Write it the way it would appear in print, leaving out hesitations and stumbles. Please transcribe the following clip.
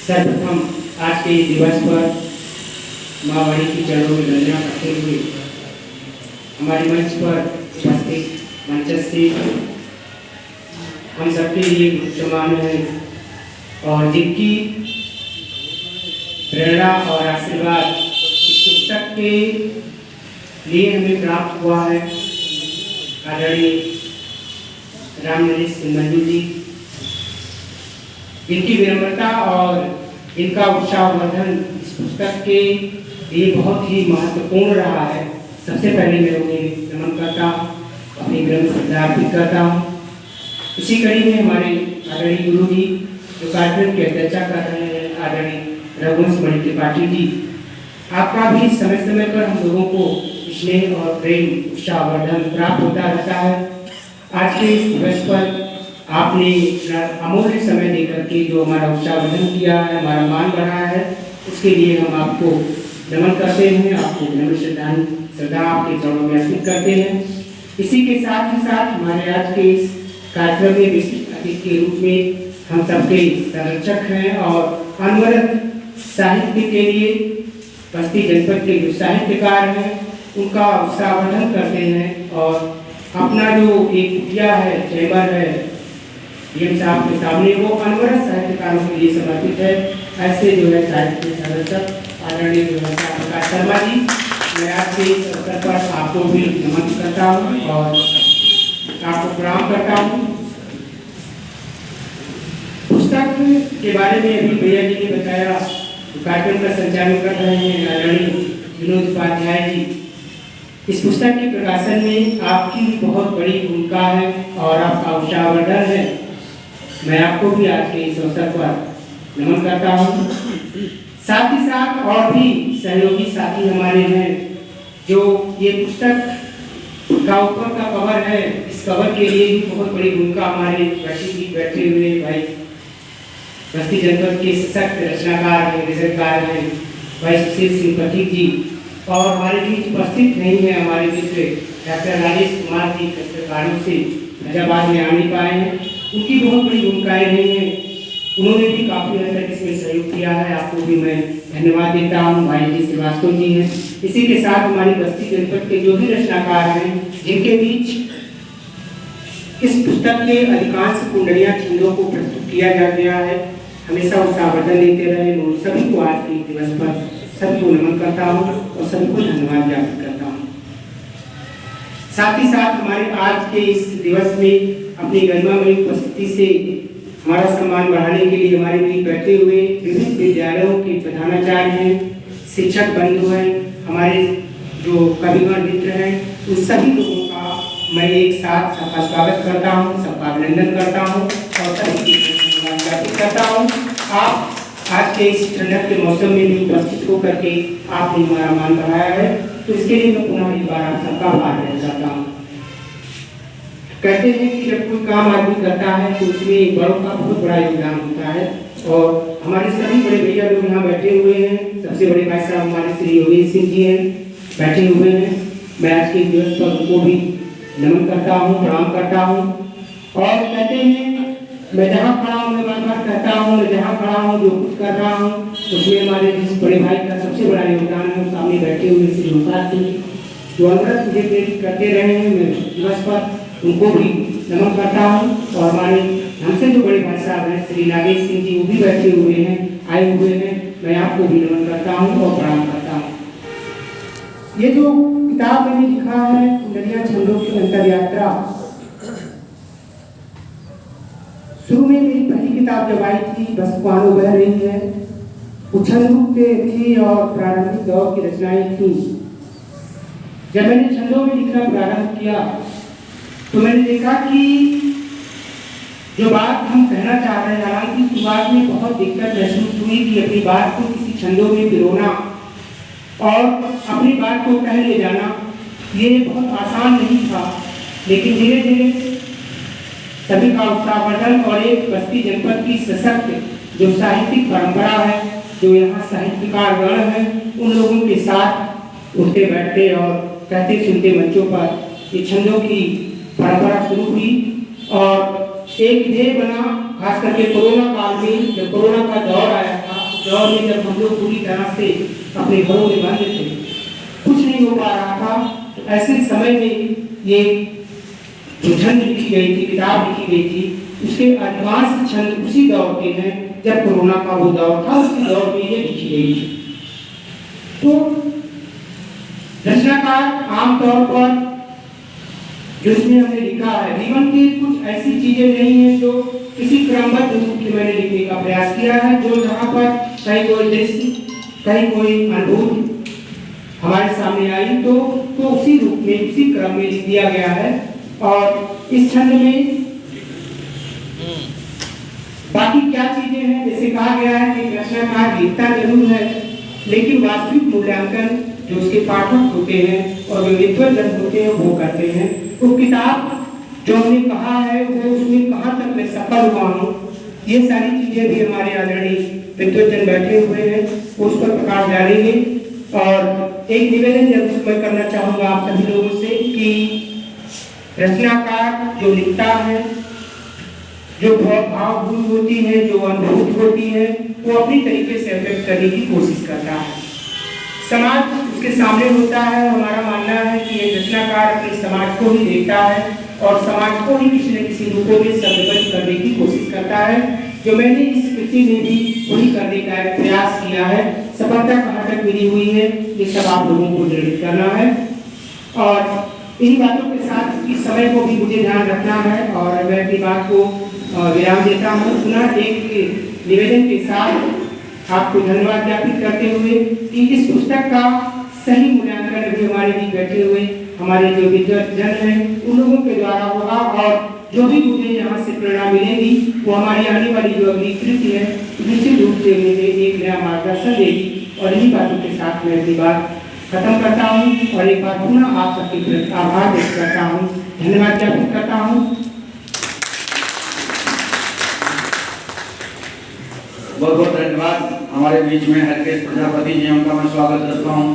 सर्वप्रथम आज के दिवस पर माँ वाणी की चरणों में वंदना करते हुए हमारे मंच पर उपस्थित मंचस्थ हम सबके लिए गुरुजमान हैं और जिनकी प्रेरणा और आशीर्वाद इस पुस्तक के लिए हमें प्राप्त हुआ है। आदरणीय राम नरेश सिंह मंजू जी, इनकी विनम्रता और इनका उत्साहवर्धन इस पुस्तक के लिए बहुत ही महत्वपूर्ण रहा है। सबसे पहले मैं उन्हें नमन करता हूँ, अपनी विनम्र श्रद्धा अर्पित करता हूँ। इसी कड़ी में हमारे आदरणीय गुरु जी जो कार्यक्रम की अध्यक्षता कर रहे हैं, आदरणीय रघुवंश मणि त्रिपाठी जी, आपका भी समय समय पर हम लोगों को स्नेह और प्रेम उत्साहवर्धन प्राप्त होता रहता है। आज के इस दिवस पर आपने अमूल्य समय देकर के जो हमारा उत्साहवर्धन किया है, हमारा मान बढ़ाया है, उसके लिए हम आपको नमन करते हैं, आपको विनम्र श्रद्धा आपके चरणों में अर्पित करते हैं। इसी के साथ ही साथ हमारे आज के इस कार्यक्रम में विशिष्ट अतिथि के रूप में हम सबके संरक्षक हैं और अनवरत साहित्य के लिए बस्ती जनपद के जो साहित्यकार हैं उनका उत्साहवर्धन करते हैं और अपना जो एक कुटिया है, चैम्बर है, ये साहब के सामने वो अनवरत साहित्यकारों के लिए समर्पित है। ऐसे जो है साहित्य संरक्षक आदरणीय प्रकाश शर्मा जी, मैं आज के इस अवसर पर आपको भी नमन करता हूँ और आपको प्रणाम करता हूँ। पुस्तक के बारे में अभी भैया जी ने बताया, कार्यक्रम का संचालन कर रहे हैं आदरणीय विनोद उपाध्याय जी। इस पुस्तक के प्रकाशन में आपकी बहुत बड़ी भूमिका है और आपका उत्साहवर्धन है। मैं आपको भी आज के इस अवसर पर नमन करता हूँ। साथ ही साथ और भी सहयोगी साथी हमारे हैं जो ये पुस्तक का ऊपर का कवर है, इस कवर के लिए भी बहुत बड़ी भूमिका हमारे बैठे हुए भाई बस्ती जनपद के सशक्त रचनाकार हैं, निसर्गकार हैं भाई सुशील सिंह पथिक जी, और हमारे बीच उपस्थित नहीं है हमारे मित्र डॉक्टर राजेश कुमार जी, पत्रकारों से फैजाबाद में आ नहीं पाए हैं। उनकी बहुत बड़ी भूमिकाएं रही हैं, उन्होंने भी काफ़ी हद तक इसमें सहयोग किया है। आपको भी मैं धन्यवाद देता हूँ। भाई जी श्रीवास्तव जी हैं। इसी के साथ हमारी बस्ती जनपद के जो भी रचनाकार हैं जिनके बीच इस पुस्तक के अधिकांश कुंडलियाँ छंदों को प्रस्तुत किया जा गया है, हमेशा उत्साहवर्धन देते रहे। और सभी को आज के दिवस पर सभी को नमन करता हूँ और सभी को धन्यवाद ज्ञापित करता हूँ। साथ ही साथ हमारे आज के इस दिवस में अपनी गरिमामयी उपस्थिति से हमारा सम्मान बढ़ाने के लिए हमारे बीच बैठे हुए विभिन्न विद्यालयों के प्रधानाचार्य हैं, शिक्षक बंधु हैं, हमारे जो कविगण मित्र हैं, उन सभी लोगों का मैं एक साथ सबका स्वागत करता हूँ, सबका अभिनंदन करता हूँ और सभी को करता हूँ। आप आज के इस ठंडक के मौसम में भी उपस्थित होकर के आपने हमारा मान बढ़ाया है, तो इसके लिए मैं पुनः एक बार आप सबका आभार व्यक्त करता हूँ। कहते हैं कि जब कोई काम आदमी करता है तो उसमें बड़ों का बहुत बड़ा योगदान होता है और हमारे सभी बड़े भैया लोग यहाँ बैठे हुए हैं। सबसे बड़े भाई साहब हमारे श्री योगेश सिंह जी हैं, बैठे हुए हैं। मैं आज के दिवस पर उनको भी नमन करता हूँ, प्रणाम करता हूँ। और कहते हैं मैं जहाँ खड़ा हूँ, मैं बार बार कहता हूँ, मैं जहाँ खड़ा हूँ जो कुछ कर रहा हूँ उसमें हमारे जिस बड़े भाई का सबसे बड़ा योगदान है, सामने बैठे हुए श्री ओंकार सिंह जो अनवरत मुझे प्रेरित करते रहे हैं। मैं दिवस पर उनको भी नमन करता हूँ और हमारे हमसे जो बड़े भाई साहब हैं श्री नागेश सिंह जी, वो भी बैठे हुए हैं, आए हुए हैं। मैं आपको भी नमन करता हूँ और प्रणाम करता हूँ। ये जो किताब मैंने लिखा है कुंडलियाँ छंदों की अंतर यात्रा, शुरू में मेरी पहली किताब जब आई थी बस पानो बह रही है, छंद के थी और प्रारंभिक दौर की रचनाएं थी। जब मैंने छंदों में लिखना प्रारंभ किया तो मैंने देखा कि जो बात हम कहना चाह रहे हैं, हालांकि शुरुआत में बहुत दिक्कत महसूस हुई कि अपनी बात को किसी छंदों में पिरोना और अपनी बात को कह ले जाना ये बहुत आसान नहीं था। लेकिन धीरे धीरे सभी का उत्साहवर्धन और एक बस्ती जनपद की सशक्त जो साहित्यिक परंपरा है, जो यहाँ साहित्यकार गण हैं, उन लोगों के साथ उठते बैठते और कहते सुनते मंचों पर ये छंदों की परंपरा शुरू हुई और एक ध्येय बना। खास करके कोरोना काल में जब कोरोना का दौर आया था दौर में जब हम लोग पूरी तरह से अपने घरों में बंद थे, कुछ नहीं हो पा रहा था, तो ऐसे समय में ये जो छंद लिखी गई थी, किताब लिखी गई थी, उसके एडवांस छंद उसी दौर के हैं जब कोरोना का वो दौर था, उसी दौर में ये लिखी गई थी। तो रचनाकार आमतौर पर जो इसमें हमने लिखा है, जीवन की कुछ ऐसी चीजें नहीं है जो किसी क्रमबद्ध रूप में मैंने लिखने का प्रयास किया है, जो जहाँ पर कहीं कोई दृश्य, कहीं कोई अनुभूति हमारे सामने आई तो उसी रूप में, उसी क्रम में लिख दिया गया है। और इस छंद में बाकी क्या चीजें हैं, जैसे कहा गया है कि रचनाकार लिखता जरूर है, लेकिन वास्तविक मूल्यांकन जो उसके पाठक होते हैं और जो विद्वान होते हैं वो करते हैं। तो किताब जो हमने कहा है वो उसमें कहाँ तक मैं सफल हुआ हूँ, ये सारी चीजें भी हमारे आदरणीय विद्वान बैठे हुए हैं वो उस पर प्रकाश डालेंगे। और एक निवेदन जरूर मैं करना चाहूँगा आप सभी लोगों से कि रचनाकार जो लिखता है, जो भावभूमि होती है, जो अनुभूति होती है, वो अपनी तरीके से व्यक्त करने की कोशिश करता है। समाज उसके सामने होता है। हमारा मानना है कि ये रचनाकार अपने समाज को ही देखता है और समाज को ही किसी न किसी रूपों में शब्दबद्ध करने की कोशिश करता है, जो मैंने इस कृति में भी वही करने का एक प्रयास किया है। सफलता कहाँ तक मिली हुई है ये सब आप लोगों को निर्णय करना है। और इन बातों के साथ इस समय को भी मुझे ध्यान रखना है और मैं अपनी बात को विराम देता हूँ। पुनः एक निवेदन के साथ आपको धन्यवाद ज्ञापित करते हुए कि इस पुस्तक का सही मूल्यांकन अभी हमारे बीच बैठे हुए हमारे जो विद्वान हैं उन लोगों के द्वारा होगा और जो भी मुझे यहाँ से प्रेरणा मिलेगी वो हमारी आने वाली जो अगली कृति है निश्चित रूप से मुझे एक नया मार्गदर्शन देगी। और इन्हीं बातों के साथ मैं अपनी बात खत्म करता हूँ और एक बार पुनः आप सबके प्रति आभार व्यक्त करता हूँ, धन्यवाद ज्ञापित करता हूँ। बहुत बहुत धन्यवाद। हमारे बीच में हरकेश प्रजापति जी, उनका मैं स्वागत करता हूँ।